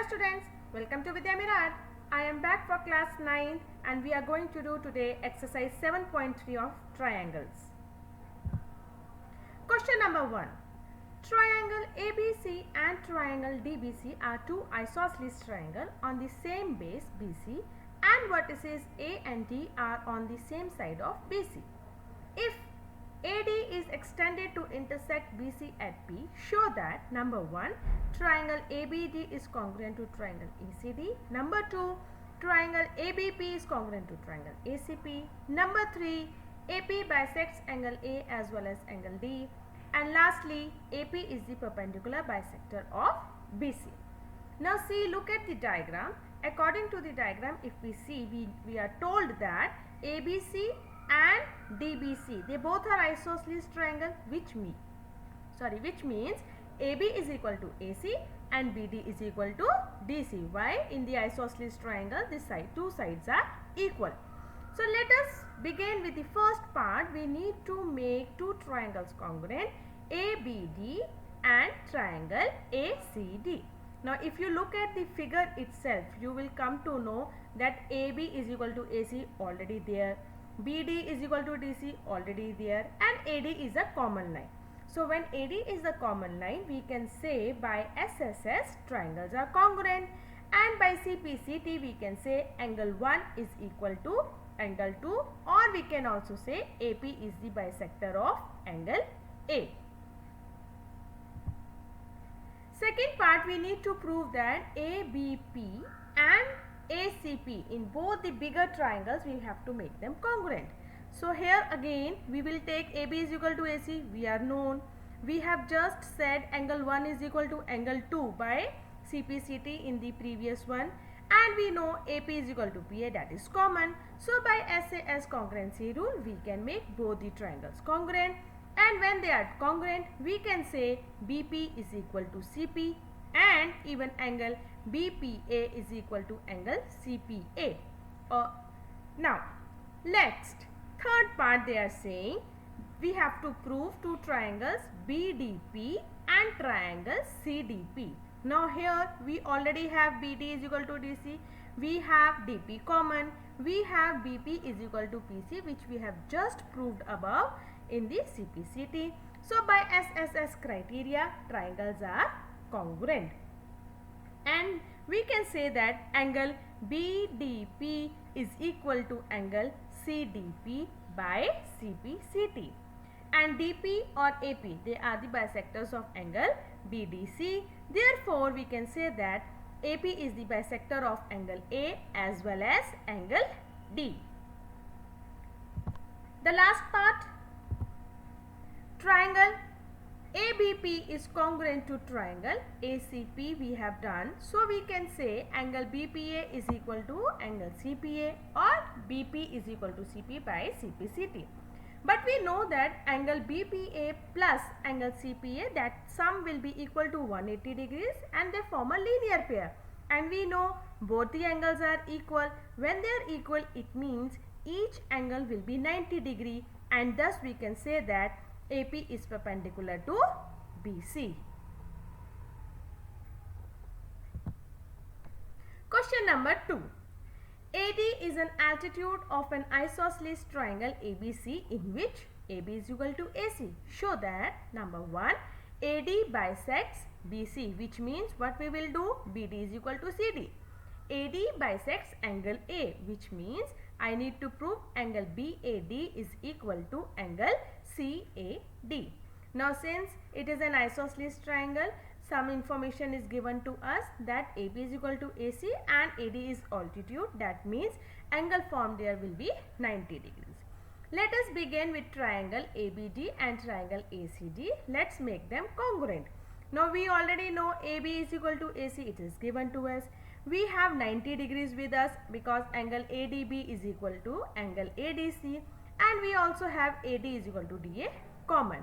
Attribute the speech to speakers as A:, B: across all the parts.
A: students, welcome to Vidya Mirad. I am back for class 9 and we are going to do today exercise 7.3 of triangles. Question number 1. Triangle ABC and triangle DBC are two isosceles triangles on the same base BC and vertices A and D are on the same side of BC. If AD is extended to intersect BC at P, show that number 1, triangle ABD is congruent to triangle ACD. Number 2, triangle ABP is congruent to triangle ACP. Number 3, AP bisects angle A as well as angle D. And lastly, AP is the perpendicular bisector of BC. Now see, look at the diagram. According to the diagram, if we see, we are told that ABC and DBC, they both are isosceles triangle, which means AB is equal to AC and BD is equal to DC. Why? In the isosceles triangle, two sides are equal. So let us begin with the first part. We need to make two triangles congruent, ABD and triangle ACD. Now if you look at the figure itself, you will come to know that AB is equal to AC, already there. BD is equal to DC, already there, and AD is a common line. So when AD is the common line, we can say by SSS triangles are congruent, and by CPCT we can say angle 1 is equal to angle 2, or we can also say AP is the bisector of angle A. Second part, we need to prove that ABP and ACP, in both the bigger triangles, we have to make them congruent. So here again we will take AB is equal to AC. We are known. We have just said angle 1 is equal to angle 2 by CPCT in the previous one, and we know AP is equal to PA, that is common. So by SAS congruency rule, we can make both the triangles congruent, and when they are congruent, we can say BP is equal to CP and even angle BPA is equal to angle CPA. Now, next, third part, they are saying we have to prove two triangles BDP and triangle CDP. Now here we already have BD is equal to DC, we have DP common, we have BP is equal to PC, which we have just proved above in the CPCT. So by SSS criteria, triangles are congruent, and we can say that angle BDP is equal to angle CDP by CPCT, and DP or AP, they are the bisectors of angle BDC. Therefore we can say that AP is the bisector of angle A as well as angle D. The last part, triangle ABP is congruent to triangle ACP we have done. So we can say angle BPA is equal to angle CPA, or BP is equal to CP by CPCT. But we know that angle BPA plus angle CPA, that sum will be equal to 180 degrees and they form a linear pair. And we know both the angles are equal. When they are equal, it means each angle will be 90 degree, and thus we can say that AP is perpendicular to BC. Question number 2. AD is an altitude of an isosceles triangle ABC in which AB is equal to AC. Show that number 1, AD bisects BC, which means what we will do, BD is equal to CD. AD bisects angle A, which means I need to prove angle BAD is equal to angle CAD. Now since it is an isosceles triangle, some information is given to us that AB is equal to AC and AD is altitude. That means angle formed there will be 90 degrees. Let us begin with triangle ABD and triangle ACD. Let's make them congruent. Now we already know AB is equal to AC. It is given to us. We have 90 degrees with us because angle ADB is equal to angle ADC, and we also have AD is equal to DA common.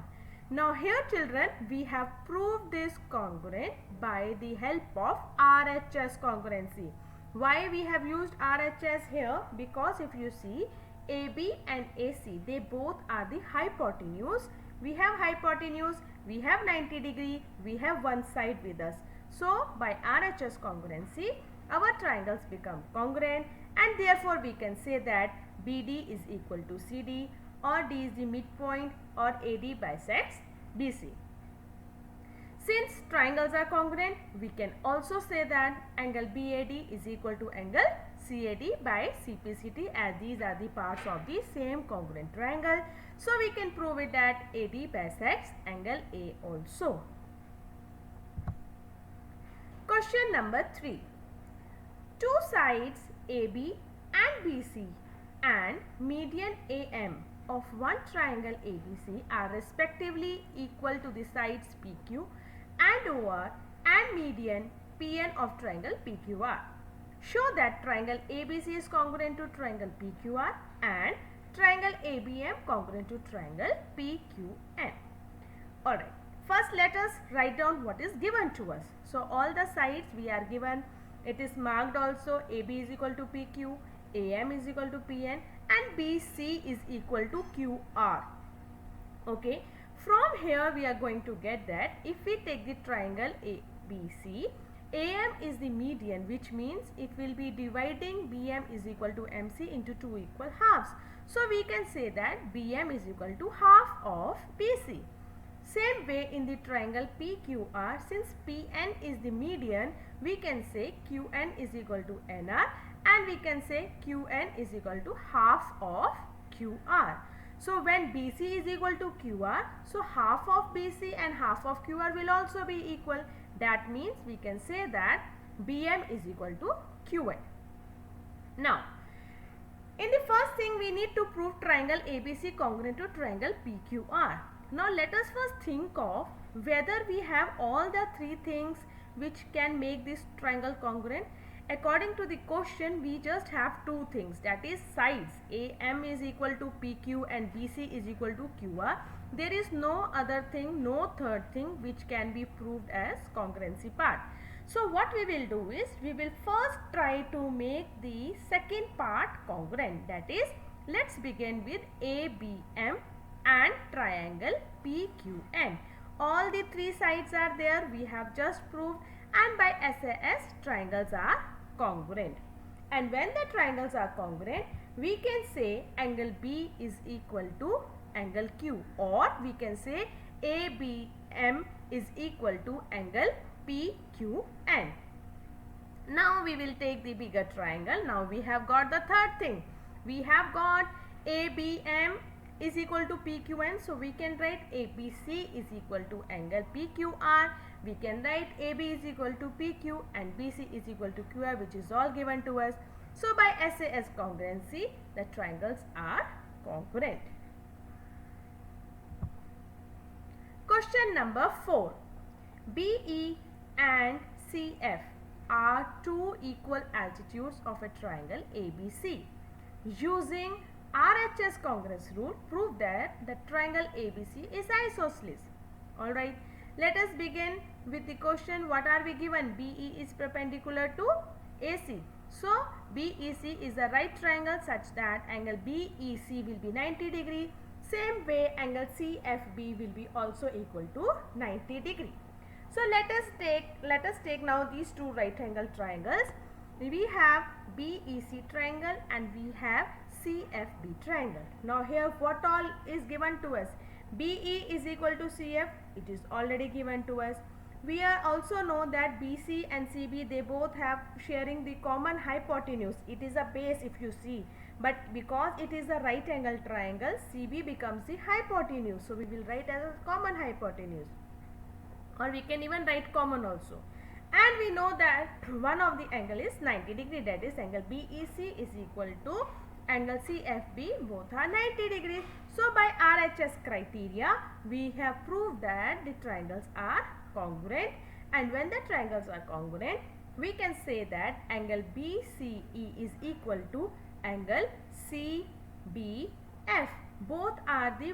A: Now here children, we have proved this congruent by the help of RHS congruency. Why we have used RHS here? Because if you see, AB and AC, they both are the hypotenuse. We have hypotenuse, we have 90 degree, we have one side with us. So by RHS congruency, our triangles become congruent, and therefore we can say that BD is equal to CD, or D is the midpoint, or AD bisects BC. Since triangles are congruent, we can also say that angle BAD is equal to angle CAD by CPCT, as these are the parts of the same congruent triangle. So we can prove it that AD bisects angle A also. Question number 3. Two sides AB and BC and median AM of one triangle ABC are respectively equal to the sides PQ and OR and median PN of triangle PQR. Show that triangle ABC is congruent to triangle PQR and triangle ABM congruent to triangle PQN. Alright, first let us write down what is given to us. So all the sides we are given, it is marked also. AB is equal to PQ, AM is equal to PN, and BC is equal to QR. Okay, from here we are going to get that if we take the triangle ABC, AM is the median, which means it will be dividing BM is equal to MC into two equal halves. So we can say that BM is equal to half of BC. Same way in the triangle PQR, since PN is the median, we can say QN is equal to NR, and we can say QN is equal to half of QR. So when BC is equal to QR, so half of BC and half of QR will also be equal. That means we can say that BM is equal to QN. Now, in the first thing we need to prove triangle ABC congruent to triangle PQR. Now let us first think of whether we have all the three things which can make this triangle congruent. According to the question, we just have two things, that is sides. AM is equal to PQ and BC is equal to QR. There is no other thing, no third thing which can be proved as congruency part. So what we will do is, we will first try to make the second part congruent. That is, let's begin with ABM and triangle PQN. All the three sides are there, we have just proved, and by SAS triangles are congruent. And when the triangles are congruent, we can say angle B is equal to angle Q, or we can say ABM is equal to angle PQN. Now we will take the bigger triangle. Now we have got the third thing. We have got ABM is equal to PQN. So we can write ABC is equal to angle PQR. We can write AB is equal to PQ and BC is equal to QR, which is all given to us. So by SAS congruency, the triangles are congruent. Question number 4. BE and CF are two equal altitudes of a triangle ABC. Using RHS congruence rule, prove that the triangle ABC is isosceles. Alright, let us begin with the question. What are we given? BE is perpendicular to AC. So BEC is a right triangle such that angle BEC will be 90 degree. Same way angle CFB will be also equal to 90 degree. So let us take now these two right angle triangles. We have BEC triangle and we have CFB triangle. Now here what all is given to us? BE is equal to CF, it is already given to us. We are also know that BC and CB, they both have sharing the common hypotenuse. It is a base if you see, but because it is a right angle triangle, CB becomes the hypotenuse. So we will write as a common hypotenuse, or we can even write common also. And we know that one of the angle is 90 degree, that is angle BEC is equal to angle CFB, both are 90 degrees. So by RHS criteria, we have proved that the triangles are congruent, and when the triangles are congruent, we can say that angle BCE is equal to angle CBF. Both are the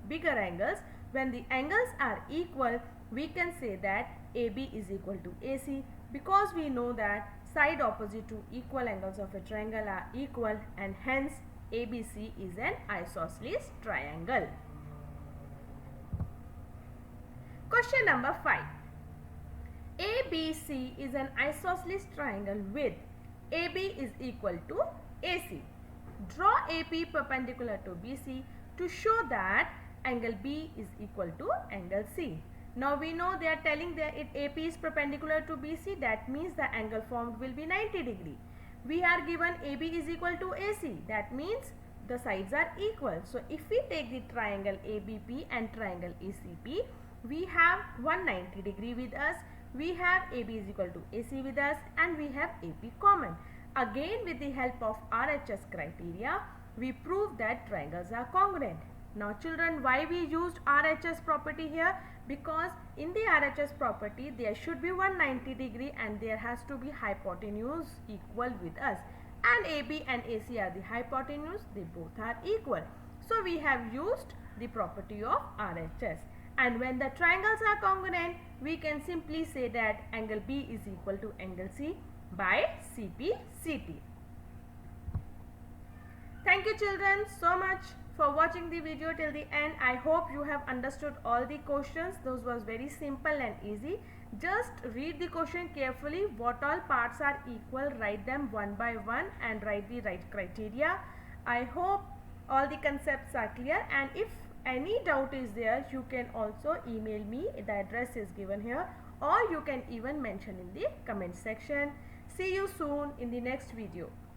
A: bigger angles. When the angles are equal, we can say that AB is equal to AC, because we know that side opposite to equal angles of a triangle are equal, and hence ABC is an isosceles triangle. Question number 5. ABC is an isosceles triangle with AB is equal to AC. Draw AP perpendicular to BC to show that angle B is equal to angle C. Now we know they are telling that AP is perpendicular to BC, that means the angle formed will be 90 degree. We are given AB is equal to AC, that means the sides are equal. So if we take the triangle ABP and triangle ACP, we have 190 degree with us, we have AB is equal to AC with us, and we have AP common. Again, with the help of RHS criteria, we prove that triangles are congruent. Now children, why we used RHS property here? Because in the RHS property there should be 190 degree and there has to be hypotenuse equal with us, and AB and AC are the hypotenuse, they both are equal. So we have used the property of RHS, and when the triangles are congruent, we can simply say that angle B is equal to angle C by CP/CT. Thank you children so much for watching the video till the end. I hope you have understood all the questions. Those was very simple and easy. Just read the question carefully. What all parts are equal, write them one by one and write the right criteria. I hope all the concepts are clear, and if any doubt is there, you can also email me. The address is given here, or you can even mention in the comment section. See you soon in the next video.